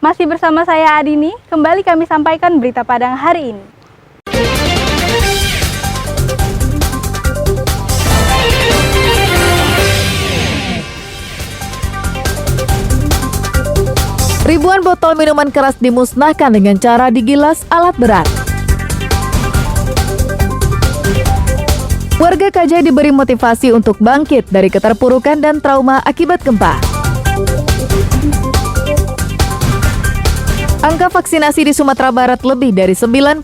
Masih bersama saya Adini, kembali kami sampaikan berita Padang hari ini. Ribuan botol minuman keras dimusnahkan dengan cara digilas alat berat. Warga Kajai diberi motivasi untuk bangkit dari keterpurukan dan trauma akibat gempa. Angka vaksinasi di Sumatera Barat lebih dari 91%.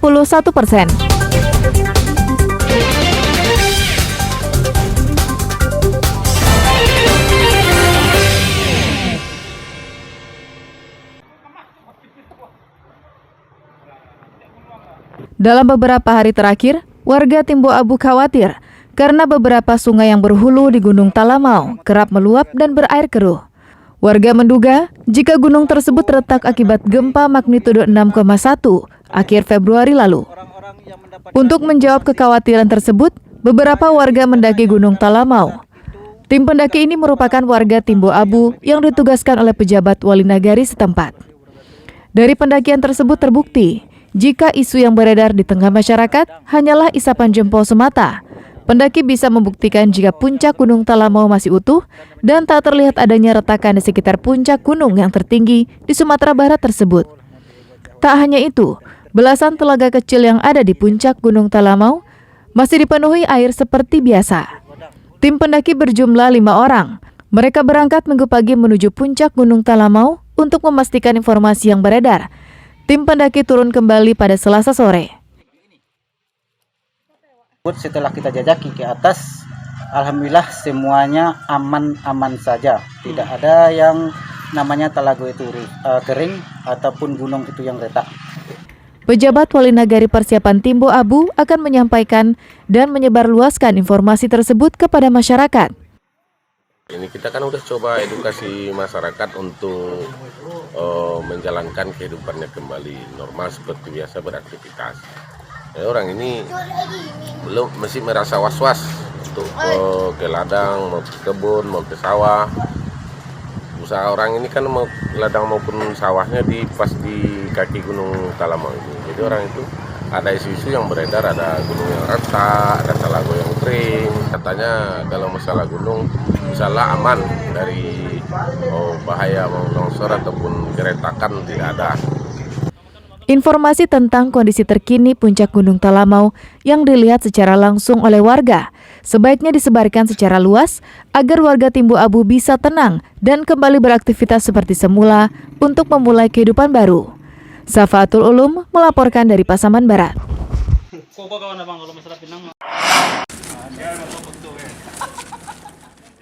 Dalam beberapa hari terakhir, warga Timbo Abu khawatir karena beberapa sungai yang berhulu di Gunung Talamau kerap meluap dan berair keruh. Warga menduga jika gunung tersebut retak akibat gempa magnitudo 6,1 akhir Februari lalu. Untuk menjawab kekhawatiran tersebut, beberapa warga mendaki Gunung Talamau. Tim pendaki ini merupakan warga Timbo Abu yang ditugaskan oleh pejabat wali nagari setempat. Dari pendakian tersebut terbukti, jika isu yang beredar di tengah masyarakat hanyalah isapan jempol semata. Pendaki bisa membuktikan jika puncak Gunung Talamau masih utuh dan tak terlihat adanya retakan di sekitar puncak gunung yang tertinggi di Sumatera Barat tersebut. Tak hanya itu, belasan telaga kecil yang ada di puncak Gunung Talamau masih dipenuhi air seperti biasa. Tim pendaki berjumlah 5 orang. Mereka berangkat Minggu pagi menuju puncak Gunung Talamau untuk memastikan informasi yang beredar. Tim pendaki turun kembali pada Selasa sore. Setelah kita jajaki ke atas, alhamdulillah semuanya aman-aman saja. Tidak ada yang namanya talago itu kering ataupun gunung itu yang retak. Pejabat Wali Nagari Persiapan Timbo Abu akan menyampaikan dan menyebarluaskan informasi tersebut kepada masyarakat. Ini kita kan udah coba edukasi masyarakat untuk menjalankan kehidupannya kembali normal seperti biasa beraktivitas. Orang ini belum masih merasa was-was untuk ke ladang, mau ke kebun, mau ke sawah. Usaha orang ini kan mau ladang maupun sawahnya pas di kaki Gunung Talamau ini. Jadi orang itu ada isu-isu yang beredar, ada gunung yang retak, ada talago yang kering. Katanya kalau masalah gunung, misalnya aman dari bahaya mau longsor ataupun keretakan tidak ada. Informasi tentang kondisi terkini puncak Gunung Talamau yang dilihat secara langsung oleh warga sebaiknya disebarkan secara luas agar warga Timbo Abu bisa tenang dan kembali beraktivitas seperti semula untuk memulai kehidupan baru. Safatul Ulum melaporkan dari Pasaman Barat.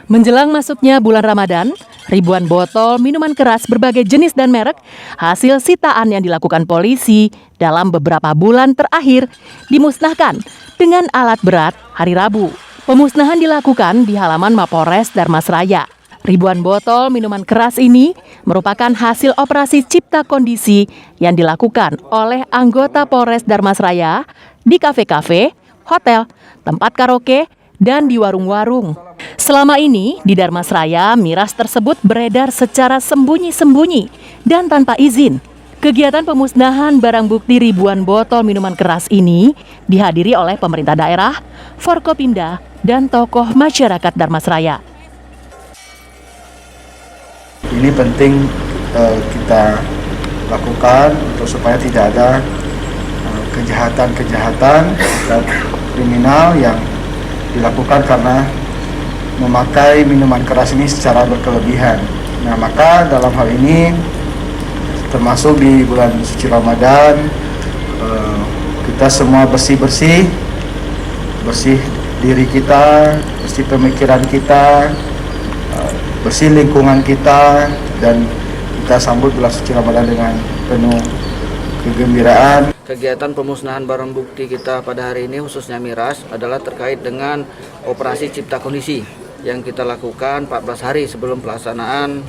Menjelang masuknya bulan Ramadan, ribuan botol minuman keras berbagai jenis dan merek hasil sitaan yang dilakukan polisi dalam beberapa bulan terakhir dimusnahkan dengan alat berat hari Rabu. Pemusnahan dilakukan di halaman Mapolres Darmasraya. Ribuan botol minuman keras ini merupakan hasil operasi cipta kondisi yang dilakukan oleh anggota Polres Darmasraya di kafe-kafe, hotel, tempat karaoke, dan di warung-warung. Selama ini, di Darmasraya, miras tersebut beredar secara sembunyi-sembunyi dan tanpa izin. Kegiatan pemusnahan barang bukti ribuan botol minuman keras ini dihadiri oleh pemerintah daerah, Forkopimda, dan tokoh masyarakat Darmasraya. Ini penting kita lakukan untuk supaya tidak ada kejahatan-kejahatan dan kriminal yang dilakukan karena memakai minuman keras ini secara berkelebihan. Nah, maka dalam hal ini termasuk di bulan suci Ramadan kita semua bersih diri kita, bersih pemikiran kita, bersih lingkungan kita, dan kita sambut bulan suci Ramadan dengan penuh kegembiraan. Kegiatan pemusnahan barang bukti kita pada hari ini khususnya miras adalah terkait dengan operasi cipta kondisi yang kita lakukan 14 hari sebelum pelaksanaan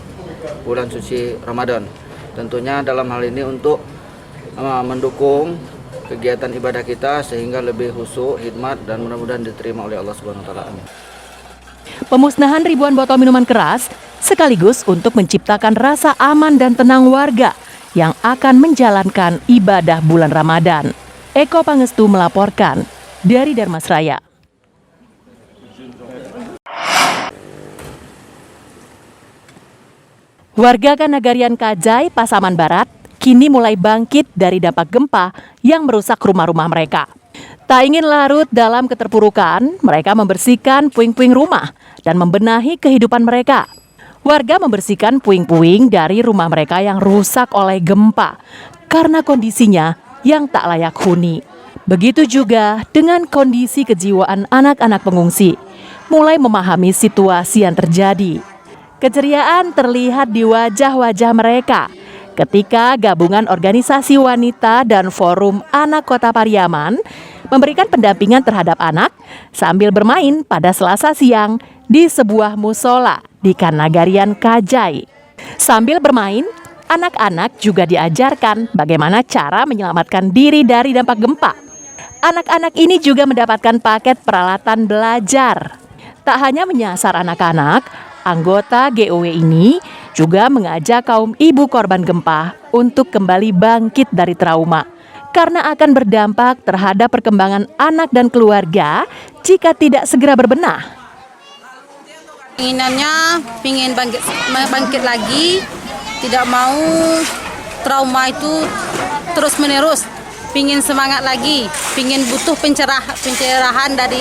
bulan suci Ramadan. Tentunya dalam hal ini untuk mendukung kegiatan ibadah kita sehingga lebih khusyuk, hikmat, dan mudah-mudahan diterima oleh Allah Subhanahu wa taala. Pemusnahan ribuan botol minuman keras sekaligus untuk menciptakan rasa aman dan tenang warga yang akan menjalankan ibadah bulan Ramadan. Eko Pangestu melaporkan dari Darmasraya. Warga Kanagarian Kajai, Pasaman Barat, kini mulai bangkit dari dampak gempa yang merusak rumah-rumah mereka. Tak ingin larut dalam keterpurukan, mereka membersihkan puing-puing rumah dan membenahi kehidupan mereka. Warga membersihkan puing-puing dari rumah mereka yang rusak oleh gempa karena kondisinya yang tak layak huni. Begitu juga dengan kondisi kejiwaan anak-anak pengungsi, mulai memahami situasi yang terjadi. Keceriaan terlihat di wajah-wajah mereka ketika gabungan organisasi wanita dan forum anak Kota Pariaman memberikan pendampingan terhadap anak sambil bermain pada Selasa siang di sebuah musola di Kanagarian Kajai. Sambil bermain, anak-anak juga diajarkan bagaimana cara menyelamatkan diri dari dampak gempa. Anak-anak ini juga mendapatkan paket peralatan belajar. Tak hanya menyasar anak-anak, anggota GOW ini juga mengajak kaum ibu korban gempa untuk kembali bangkit dari trauma karena akan berdampak terhadap perkembangan anak dan keluarga jika tidak segera berbenah. Inginannya ingin bangkit lagi, tidak mau trauma itu terus menerus, pingin semangat lagi, pingin butuh pencerahan dari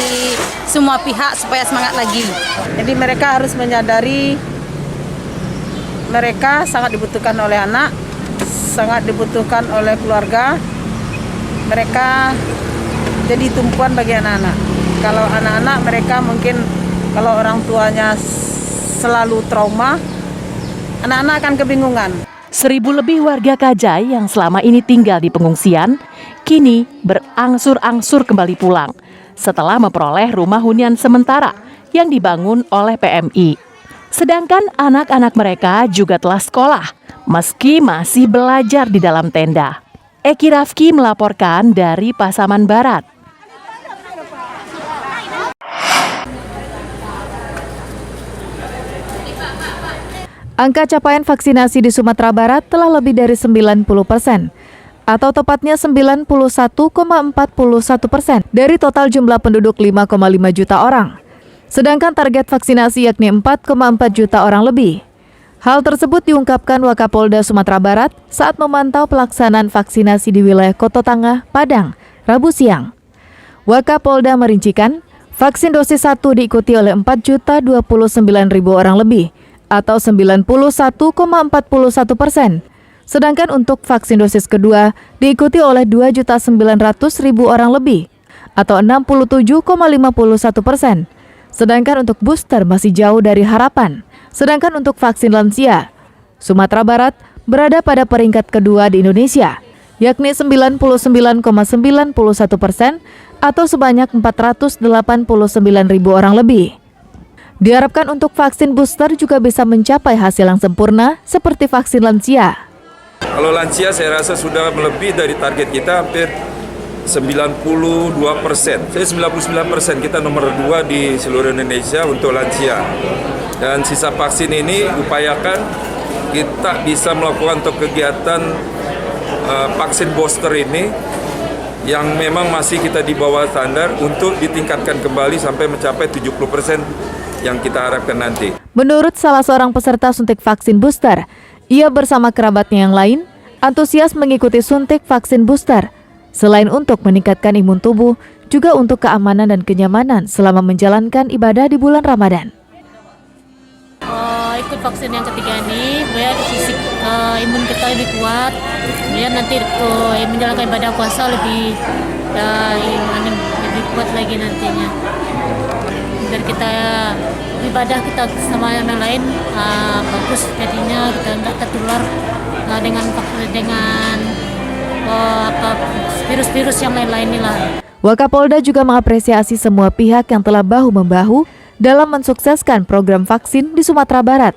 semua pihak supaya semangat lagi. Jadi mereka harus menyadari mereka sangat dibutuhkan oleh anak, sangat dibutuhkan oleh keluarga. Mereka jadi tumpuan bagi anak-anak. Kalau anak-anak mereka mungkin kalau orang tuanya selalu trauma, anak-anak akan kebingungan. 1.000 lebih warga Kajai yang selama ini tinggal di pengungsian, kini berangsur-angsur kembali pulang setelah memperoleh rumah hunian sementara yang dibangun oleh PMI. Sedangkan anak-anak mereka juga telah sekolah, meski masih belajar di dalam tenda. Eki Rafki melaporkan dari Pasaman Barat. Angka capaian vaksinasi di Sumatera Barat telah lebih dari 90%, atau tepatnya 91,41% dari total jumlah penduduk 5,5 juta orang. Sedangkan target vaksinasi yakni 4,4 juta orang lebih. Hal tersebut diungkapkan Wakapolda Sumatera Barat saat memantau pelaksanaan vaksinasi di wilayah Koto Tangah, Padang, Rabu siang. Wakapolda merincikan, vaksin dosis 1 diikuti oleh 4.029.000 orang lebih, atau 91,41%. Sedangkan untuk vaksin dosis kedua diikuti oleh 2.900.000 orang lebih, atau 67,51%. Sedangkan untuk booster masih jauh dari harapan. Sedangkan untuk vaksin lansia, Sumatera Barat berada pada peringkat kedua di Indonesia, yakni 99,91% atau sebanyak 489.000 orang lebih. Diharapkan untuk vaksin booster juga bisa mencapai hasil yang sempurna seperti vaksin lansia. Kalau lansia saya rasa sudah melebihi dari target kita hampir 92%. Saya 99%, kita nomor 2 di seluruh Indonesia untuk lansia. Dan sisa vaksin ini upayakan kita bisa melakukan untuk kegiatan vaksin booster ini yang memang masih kita di bawah standar untuk ditingkatkan kembali sampai mencapai 70% yang kita harapkan nanti. Menurut salah seorang peserta suntik vaksin booster, ia bersama kerabatnya yang lain antusias mengikuti suntik vaksin booster. Selain untuk meningkatkan imun tubuh, juga untuk keamanan dan kenyamanan selama menjalankan ibadah di bulan Ramadan. Ikut vaksin yang ketiga ini biar fisik imun kita lebih kuat, biar nanti menjalankan ibadah puasa lebih kuat lagi nantinya. Biar kita ibadah kita sama yang lain bagus, jadinya kita nggak tertular dengan virus-virus yang lain-lain inilah. Wakapolda juga mengapresiasi semua pihak yang telah bahu-membahu dalam mensukseskan program vaksin di Sumatera Barat,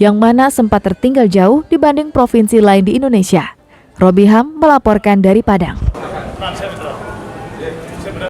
yang mana sempat tertinggal jauh dibanding provinsi lain di Indonesia. Robiham melaporkan dari Padang.